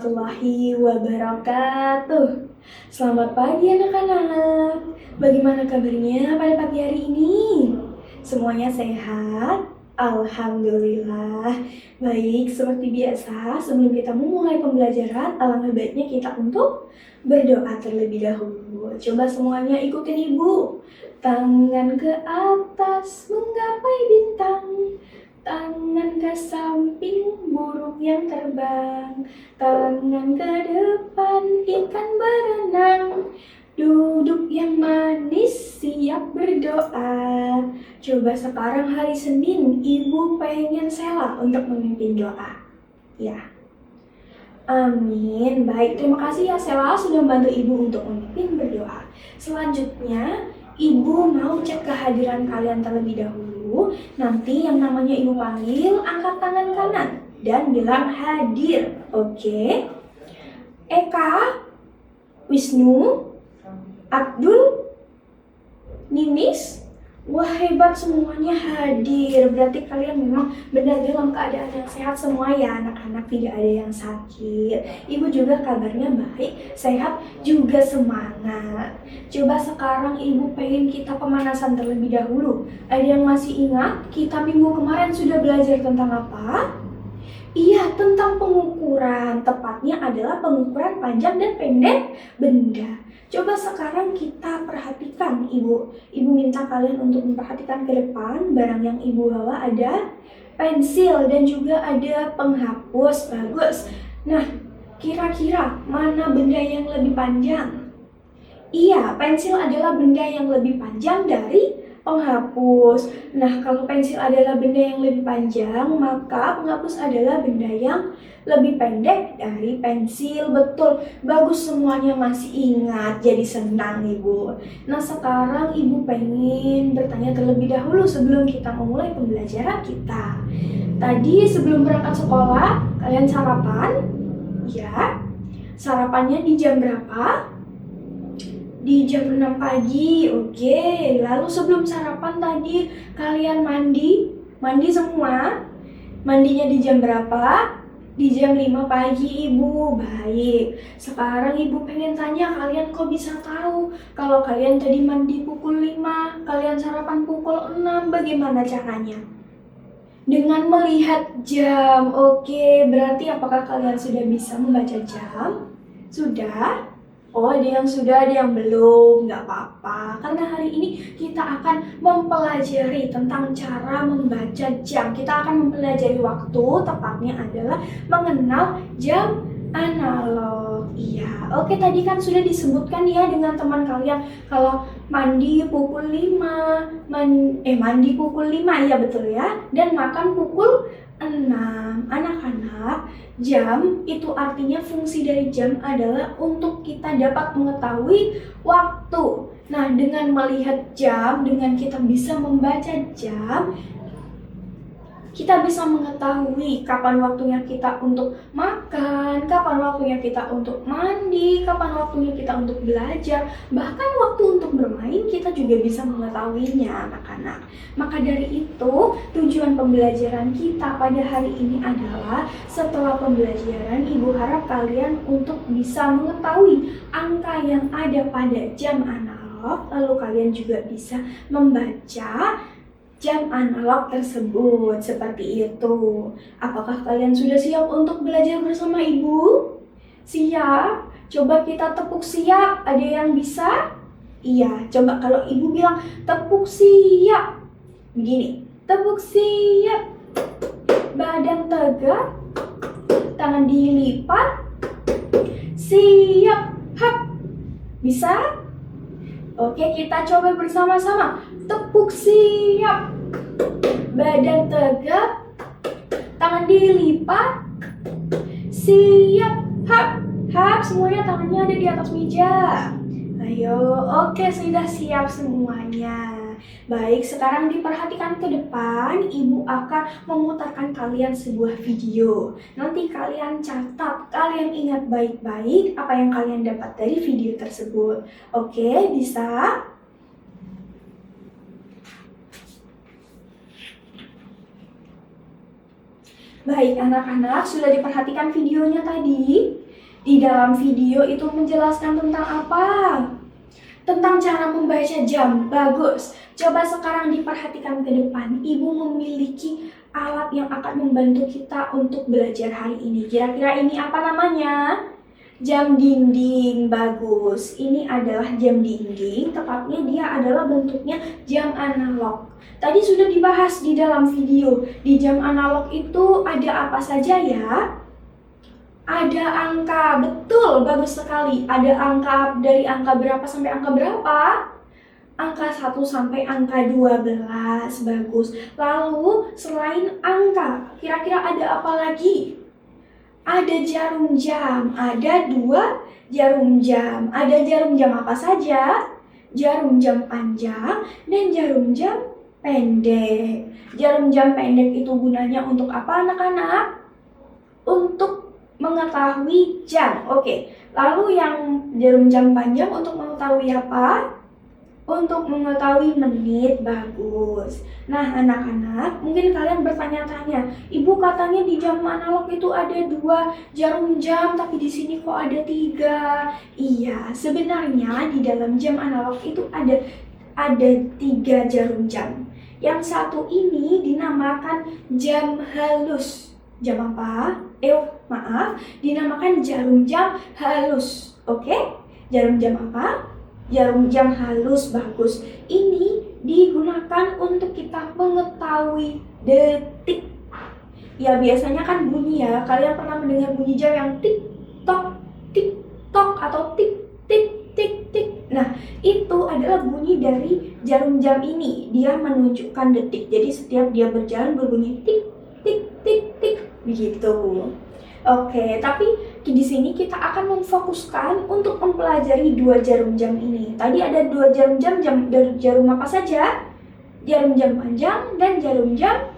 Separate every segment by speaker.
Speaker 1: warahmatullahi wabarakatuh. Selamat pagi anak-anak. Bagaimana kabarnya pada pagi hari ini? Semuanya sehat? Alhamdulillah. Baik, seperti biasa, sebelum kita memulai pembelajaran, alangkah baiknya kita untuk berdoa terlebih dahulu. Coba semuanya ikutin Ibu. Tangan ke atas menggapai bintang, tangan ke samping burung yang terbang, tangan ke depan ikan berenang, duduk yang manis siap berdoa. Coba sekarang hari Senin, Ibu pengen Sela untuk memimpin doa. Ya. Amin. Baik, terima kasih ya Sela sudah membantu Ibu untuk memimpin berdoa. Selanjutnya, Ibu mau cek kehadiran kalian terlebih dahulu. Nanti yang namanya Ibu panggil, angkat tangan kanan dan bilang hadir. Oke? Eka, Wisnu, Abdul, Ninis. Wah, hebat, semuanya hadir. Berarti kalian memang benar dalam keadaan yang sehat semua ya anak-anak, tidak ada yang sakit. Ibu juga kabarnya baik, sehat, juga semangat. Coba sekarang Ibu pengen kita pemanasan terlebih dahulu. Ada yang masih ingat kita minggu kemarin sudah belajar tentang apa? Iya, tentang pengukuran. Tepatnya adalah pengukuran panjang dan pendek benda. Coba sekarang kita perhatikan Ibu. Ibu minta kalian untuk memperhatikan ke depan. Barang yang Ibu bawa ada pensil dan juga ada penghapus. Bagus. Nah, kira-kira mana benda yang lebih panjang? Iya, pensil adalah benda yang lebih panjang dari penghapus. Nah, kalau pensil adalah benda yang lebih panjang, maka penghapus adalah benda yang lebih pendek dari pensil. Betul, bagus, semuanya masih ingat, jadi senang Ibu. Nah, sekarang Ibu pengen bertanya terlebih dahulu sebelum kita memulai pembelajaran kita. Tadi sebelum berangkat sekolah, kalian sarapan? Ya. Sarapannya di jam berapa? Di jam 6 pagi, oke. Lalu sebelum sarapan tadi kalian mandi? Mandi semua? Mandinya di jam berapa? Di jam 5 pagi Ibu. Baik. Sekarang Ibu pengen tanya, kalian kok bisa tahu kalau kalian tadi mandi pukul 5, kalian sarapan pukul 6, bagaimana caranya? Dengan melihat jam. Oke, berarti apakah kalian sudah bisa membaca jam? Sudah? Oh, ada yang sudah, ada yang belum, nggak apa-apa. Karena hari ini kita akan mempelajari tentang cara membaca jam. Kita akan mempelajari waktu, tepatnya adalah mengenal jam analog. Iya, oke, tadi kan sudah disebutkan ya dengan teman kalian kalau mandi pukul 5, mandi pukul 5, ya betul ya, dan makan pukul 6. Anak-anak, jam itu artinya fungsi dari jam adalah untuk kita dapat mengetahui waktu. Nah, dengan melihat jam, dengan kita bisa membaca jam, kita bisa mengetahui kapan waktunya kita untuk makan, kapan waktunya kita untuk mandi, kapan waktunya kita untuk belajar, bahkan waktu untuk bermain kita juga bisa mengetahuinya anak-anak. Maka dari itu, tujuan pembelajaran kita pada hari ini adalah setelah pembelajaran, Ibu harap kalian untuk bisa mengetahui angka yang ada pada jam analog, lalu kalian juga bisa membaca jam analog tersebut, seperti itu. Apakah kalian sudah siap untuk belajar bersama Ibu? Siap? Coba kita tepuk siap. Ada yang bisa? Iya, coba kalau Ibu bilang tepuk siap. Begini, tepuk siap. Badan tegak, tangan dilipat. Siap, hap. Bisa? Oke, kita coba bersama-sama. Tepuk siap. Badan tegak, tangan dilipat, siap, hap, hap, semuanya tangannya ada di atas meja. Ayo, oke, sudah siap semuanya. Baik, sekarang diperhatikan ke depan, Ibu akan memutarkan kalian sebuah video. Nanti kalian catat, kalian ingat baik-baik apa yang kalian dapat dari video tersebut. Oke, bisa? Baik anak-anak, sudah diperhatikan videonya tadi? Di dalam video itu menjelaskan tentang apa? Tentang cara membaca jam. Bagus. Coba sekarang diperhatikan ke depan. Ibu memiliki alat yang akan membantu kita untuk belajar hari ini. Kira-kira ini apa namanya? Jam dinding. Bagus. Ini adalah jam dinding. Tepatnya dia adalah bentuknya jam analog. Tadi sudah dibahas di dalam video. Di jam analog itu ada apa saja ya? Ada angka, betul, bagus sekali. Ada angka dari angka berapa sampai angka berapa? Angka 1 sampai angka 12, bagus. Lalu selain angka, kira-kira ada apa lagi? Ada jarum jam, ada 2 jarum jam. Ada jarum jam apa saja? Jarum jam panjang dan jarum jam pendek. Jarum jam pendek itu gunanya untuk apa anak-anak? Untuk mengetahui jam. Oke. Lalu yang jarum jam panjang untuk mengetahui apa? Untuk mengetahui menit. Bagus. Nah, anak-anak, mungkin kalian bertanya-tanya, Ibu katanya di jam analog itu ada 2 jarum jam, tapi di sini kok ada 3? Iya, sebenarnya di dalam jam analog itu ada 3 jarum jam. Yang satu ini dinamakan jam halus. Jam apa? Dinamakan jarum jam halus. Oke? Jarum jam apa? Jarum jam halus, bagus. Ini digunakan untuk kita mengetahui detik. Ya, biasanya kan bunyi ya. Kalian pernah mendengar bunyi jam yang tik tok atau tik tik tik tik. Nah, itu adalah bunyi dari jarum jam ini. Dia menunjukkan detik. Jadi setiap dia berjalan berbunyi tik tik tik tik begitu. Oke, tapi di sini kita akan memfokuskan untuk mempelajari 2 jarum jam ini. Tadi ada 2 jarum jam, jarum apa saja? Jarum jam panjang dan jarum jam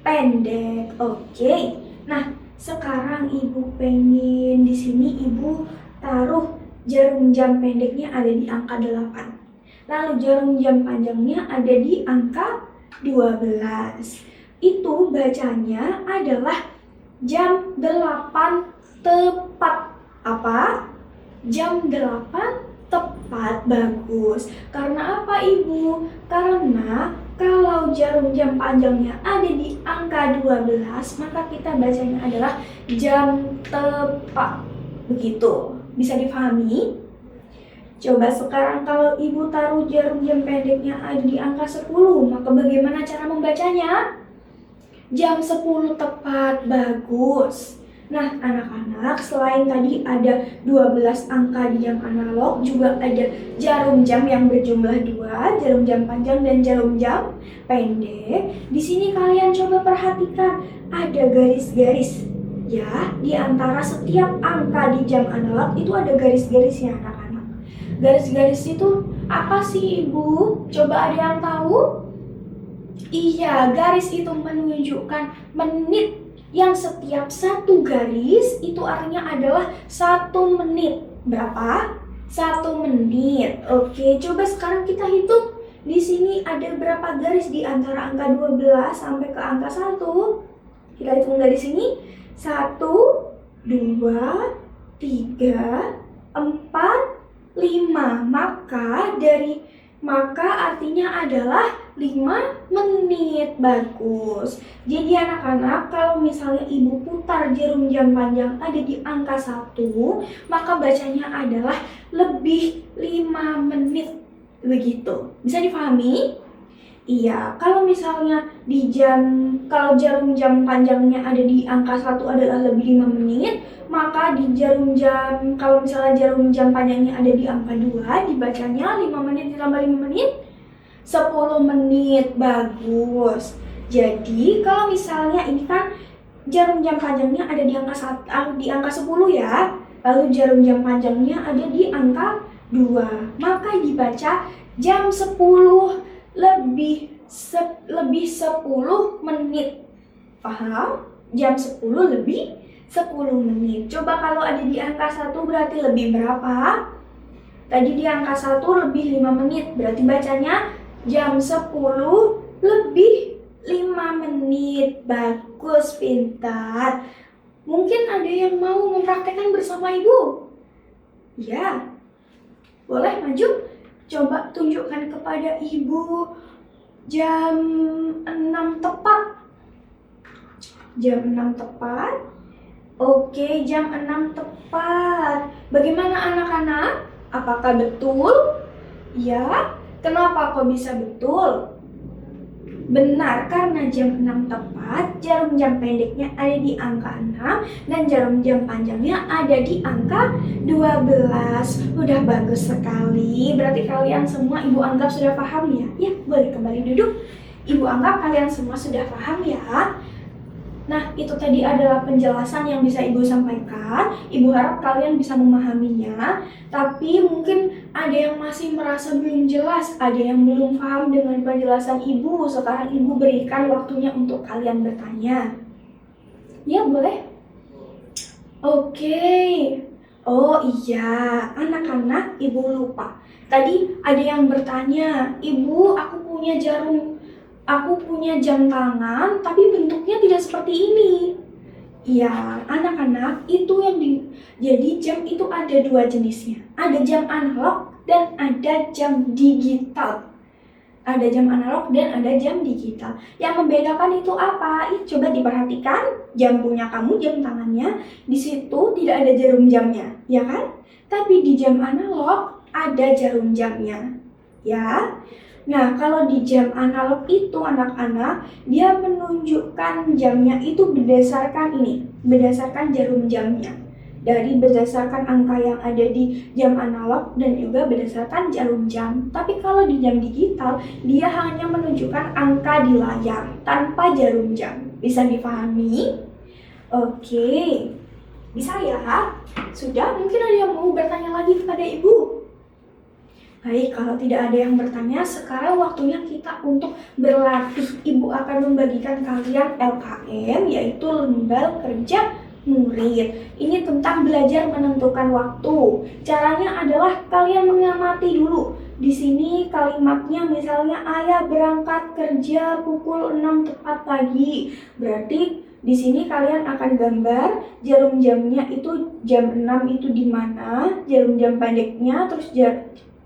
Speaker 1: pendek. Oke. Nah, sekarang Ibu pengen di sini Ibu taruh jarum jam pendeknya ada di angka 8. Lalu jarum jam panjangnya ada di angka 12. Itu bacanya adalah jam 8 tepat. Apa? Jam 8 tepat, bagus. Karena apa Ibu? Karena kalau jarum jam panjangnya ada di angka 12, maka kita bacanya adalah jam tepat. Begitu. Bisa dipahami? Coba sekarang kalau Ibu taruh jarum jam pendeknya ada di angka 10, maka bagaimana cara membacanya? Jam 10 tepat, bagus. Nah, anak-anak, selain tadi ada 12 angka di jam analog, juga ada jarum jam yang berjumlah 2, jarum jam panjang dan jarum jam pendek. Di sini kalian coba perhatikan, ada garis-garis. Ya, di antara setiap angka di jam analog itu ada garis-garisnya, anak-anak. Garis-garis itu apa sih, Ibu? Coba ada yang tahu? Iya, garis itu menunjukkan menit, yang setiap satu garis itu artinya adalah 1 menit. Berapa? 1 menit. Oke, coba sekarang kita hitung. Di sini ada berapa garis di antara angka 12 sampai ke angka 1? Kita hitung dari sini. 1, 2, 3, 4, 5. Maka artinya adalah 5 menit. Bagus. Jadi anak-anak, kalau misalnya Ibu putar jarum jam panjang ada di angka 1, maka bacanya adalah lebih 5 menit. Begitu. Bisa dipahami? Iya, kalau misalnya kalau jarum jam panjangnya ada di angka 1 adalah lebih 5 menit, maka kalau misalnya jarum jam panjangnya ada di angka 2, dibacanya 5 menit ditambah 5 menit, 10 menit. Bagus. Jadi, kalau misalnya ini kan jarum jam panjangnya ada di angka 10 ya, lalu jarum jam panjangnya ada di angka 2, maka dibaca jam 10 lebih 10 menit. Paham? Jam 10 lebih 10 menit. Coba kalau ada di angka 1 berarti lebih berapa? Tadi di angka 1 lebih 5 menit. Berarti bacanya jam 10 lebih 5 menit. Bagus, pintar. Mungkin ada yang mau mempraktekkan bersama Ibu? Ya, boleh maju. Coba tunjukkan kepada Ibu jam 6 tepat. Jam 6 tepat. Oke, jam 6 tepat. Bagaimana anak-anak? Apakah betul? Ya, kenapa kok bisa betul? Benar, karena jam 6 tepat, jarum jam pendeknya ada di angka 6 dan jarum jam panjangnya ada di angka 12. Udah bagus sekali. Berarti kalian semua Ibu anggap sudah paham ya? Ya, boleh kembali duduk. Ibu anggap kalian semua sudah paham ya? Nah, itu tadi adalah penjelasan yang bisa Ibu sampaikan. Ibu harap kalian bisa memahaminya. Tapi mungkin ada yang masih merasa belum jelas, ada yang belum paham dengan penjelasan Ibu. Sekarang Ibu berikan waktunya untuk kalian bertanya. Ya, boleh? Oke. Oh iya, anak-anak Ibu lupa. Tadi ada yang bertanya, Ibu, Aku punya jam tangan, tapi bentuknya tidak seperti ini. Ya, anak-anak, jadi jam itu ada dua jenisnya. Ada jam analog dan ada jam digital. Ada jam analog dan ada jam digital. Yang membedakan itu apa? Coba diperhatikan, jam punya kamu, jam tangannya, di situ tidak ada jarum jamnya, ya kan? Tapi di jam analog ada jarum jamnya, ya. Nah, kalau di jam analog itu anak-anak, dia menunjukkan jamnya itu berdasarkan jarum jamnya. Berdasarkan angka yang ada di jam analog dan juga berdasarkan jarum jam. Tapi kalau di jam digital, dia hanya menunjukkan angka di layar tanpa jarum jam. Bisa dipahami? Oke, bisa ya? Sudah, mungkin ada yang mau bertanya lagi kepada Ibu? Baik, kalau tidak ada yang bertanya, sekarang waktunya kita untuk berlatih. Ibu akan membagikan kalian LKM, yaitu Lembar Kerja Murid. Ini tentang belajar menentukan waktu. Caranya adalah kalian mengamati dulu. Di sini kalimatnya misalnya ayah berangkat kerja pukul 6 tepat pagi. Berarti di sini kalian akan gambar jarum jamnya itu jam 6 itu di mana, jarum jam pendeknya, terus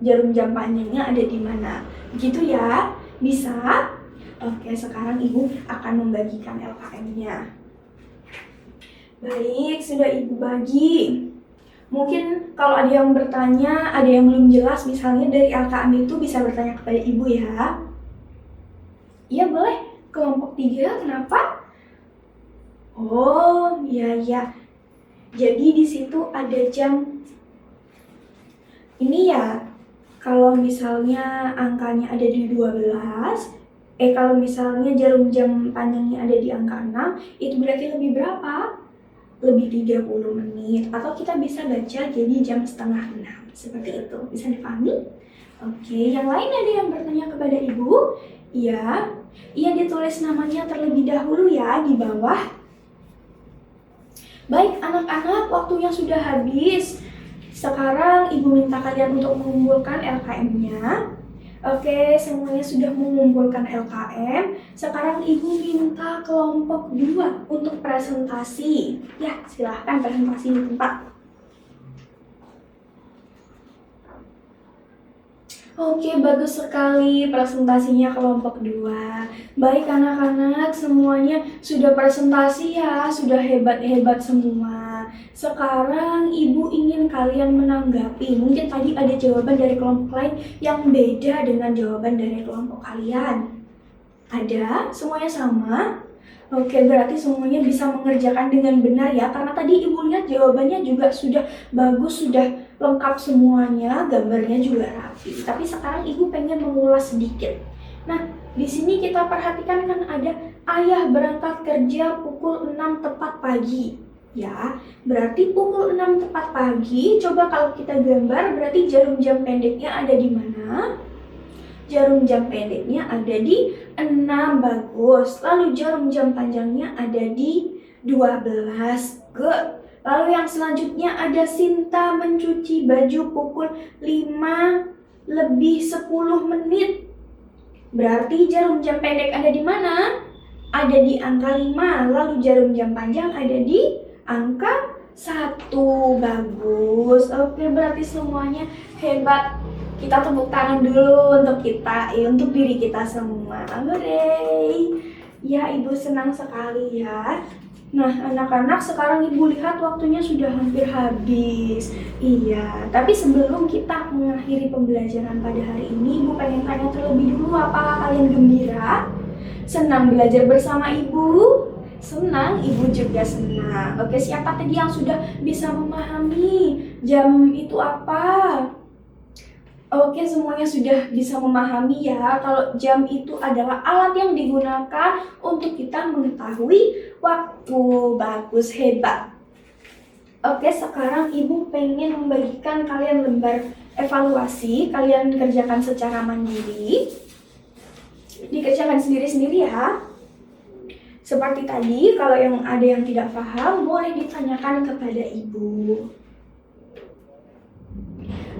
Speaker 1: jarum jam panjangnya ada di mana. Begitu ya? Bisa? Oke, sekarang Ibu akan membagikan LKM-nya. Baik, sudah Ibu bagi. Mungkin kalau ada yang bertanya, ada yang belum jelas misalnya dari LKM itu bisa bertanya kepada Ibu ya. Iya boleh, kelompok 3 kenapa? Oh, iya. Jadi di situ ada jam ini ya. Kalau misalnya angkanya ada di 12, kalau misalnya jarum jam panjangnya ada di angka 6, itu berarti lebih berapa? Lebih 30 menit. Atau kita bisa baca jadi jam setengah 6. Seperti itu. Bisa dipahami? Oke, yang lain ada yang bertanya kepada Ibu? Iya. Iya, ditulis namanya terlebih dahulu ya di bawah. Baik, anak-anak, waktunya sudah habis. Sekarang Ibu minta kalian untuk mengumpulkan LKM-nya. Oke, semuanya sudah mengumpulkan LKM. Sekarang Ibu minta kelompok 2 untuk presentasi. Ya, silahkan presentasi di tempat. Oke, bagus sekali presentasinya kelompok 2. Baik anak-anak, semuanya sudah presentasi ya, sudah hebat-hebat semua. Sekarang Ibu ingin kalian menanggapi. Mungkin tadi ada jawaban dari kelompok lain yang beda dengan jawaban dari kelompok kalian. Ada? Semuanya sama? Oke, berarti semuanya bisa mengerjakan dengan benar ya. Karena tadi Ibu lihat jawabannya juga sudah bagus, sudah lengkap semuanya, gambarnya juga rapi. Tapi sekarang Ibu pengen mengulas sedikit. Nah, di sini kita perhatikan kan ada ayah berangkat kerja pukul 6 tepat pagi. Ya, berarti pukul 6 tepat pagi. Coba kalau kita gambar, berarti jarum jam pendeknya ada di mana? Jarum jam pendeknya ada di 6, bagus. Lalu jarum jam panjangnya ada di 12, good. Lalu yang selanjutnya ada Sinta mencuci baju pukul 5 lebih 10 menit. Berarti jarum jam pendek ada di mana? Ada di angka 5. Lalu jarum jam panjang ada di angka 1. Bagus. Oke, berarti semuanya hebat. Kita tepuk tangan dulu untuk kita, untuk diri kita semua. Hooray. Ya, Ibu senang sekali ya. Nah, anak-anak, sekarang Ibu lihat waktunya sudah hampir habis. Iya, tapi sebelum kita mengakhiri pembelajaran pada hari ini, Ibu pengen tanya terlebih dulu, apakah kalian gembira? Senang belajar bersama Ibu? Senang, Ibu juga senang. Oke, siapa tadi yang sudah bisa memahami jam itu apa? Oke, semuanya sudah bisa memahami ya, kalau jam itu adalah alat yang digunakan untuk kita mengetahui waktu. Bagus, hebat. Oke, sekarang Ibu pengen membagikan kalian lembar evaluasi. Kalian kerjakan secara mandiri. Dikerjakan sendiri-sendiri ya. Seperti tadi, kalau ada yang tidak paham, boleh ditanyakan kepada Ibu.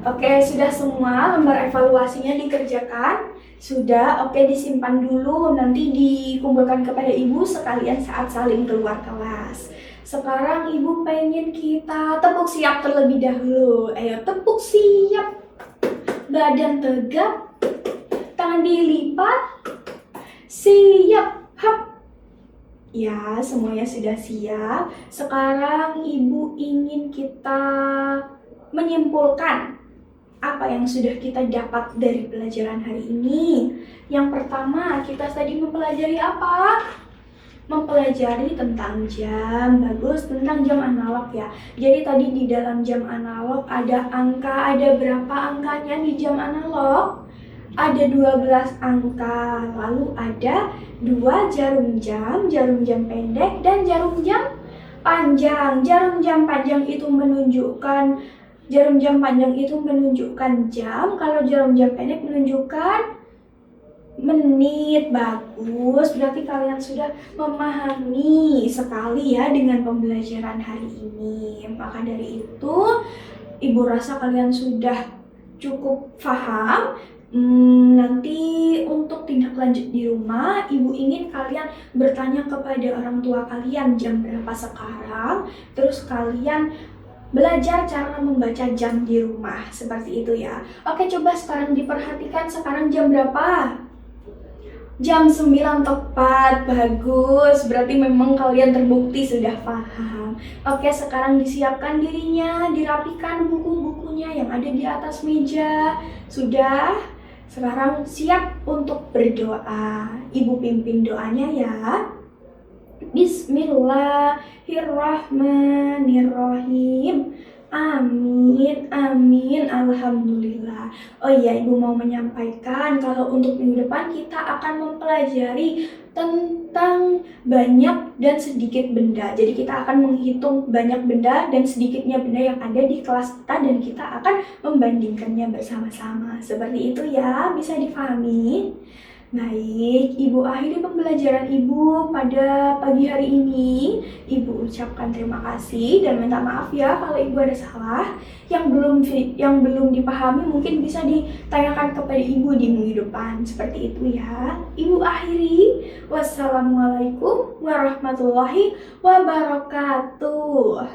Speaker 1: Oke, sudah semua lembar evaluasinya dikerjakan? Sudah, oke, disimpan dulu, nanti dikumpulkan kepada Ibu sekalian saat saling keluar kelas. Sekarang Ibu pengen kita tepuk siap terlebih dahulu. Ayo, tepuk siap. Badan tegak, tangan dilipat, siap, hap. Ya, semuanya sudah siap. Sekarang Ibu ingin kita menyimpulkan apa yang sudah kita dapat dari pelajaran hari ini. Yang pertama, kita tadi mempelajari apa? Mempelajari tentang jam. Bagus, tentang jam analog ya. Jadi tadi di dalam jam analog ada angka, ada berapa angkanya di jam analog? Ada 12 angka. Lalu ada 2 jarum jam pendek dan jarum jam panjang. Jarum jam panjang itu menunjukkan Jarum jam panjang itu menunjukkan jam, kalau jarum jam pendek menunjukkan menit. Bagus, berarti kalian sudah memahami sekali ya dengan pembelajaran hari ini. Maka dari itu, Ibu rasa kalian sudah cukup paham. Nanti untuk tindak lanjut di rumah, Ibu ingin kalian bertanya kepada orang tua kalian jam berapa sekarang, terus kalian belajar cara membaca jam di rumah, seperti itu ya. Oke, coba sekarang diperhatikan, sekarang jam berapa? Jam 9 tepat, bagus. Berarti memang kalian terbukti sudah paham. Oke, sekarang disiapkan dirinya, dirapikan buku-bukunya yang ada di atas meja. Sudah? Sekarang siap untuk berdoa. Ibu pimpin doanya ya. Bismillahirrahmanirrahim. Amin, amin, alhamdulillah. Oh iya, Ibu mau menyampaikan kalau untuk minggu depan kita akan mempelajari tentang banyak dan sedikit benda. Jadi kita akan menghitung banyak benda dan sedikitnya benda yang ada di kelas kita, dan kita akan membandingkannya bersama-sama. Seperti itu ya, bisa difahami? Baik, Ibu akhiri pembelajaran Ibu pada pagi hari ini. Ibu ucapkan terima kasih dan minta maaf ya kalau Ibu ada salah. Yang belum dipahami mungkin bisa ditanyakan kepada Ibu di minggu depan. Seperti itu ya. Ibu akhiri. Wassalamualaikum warahmatullahi wabarakatuh.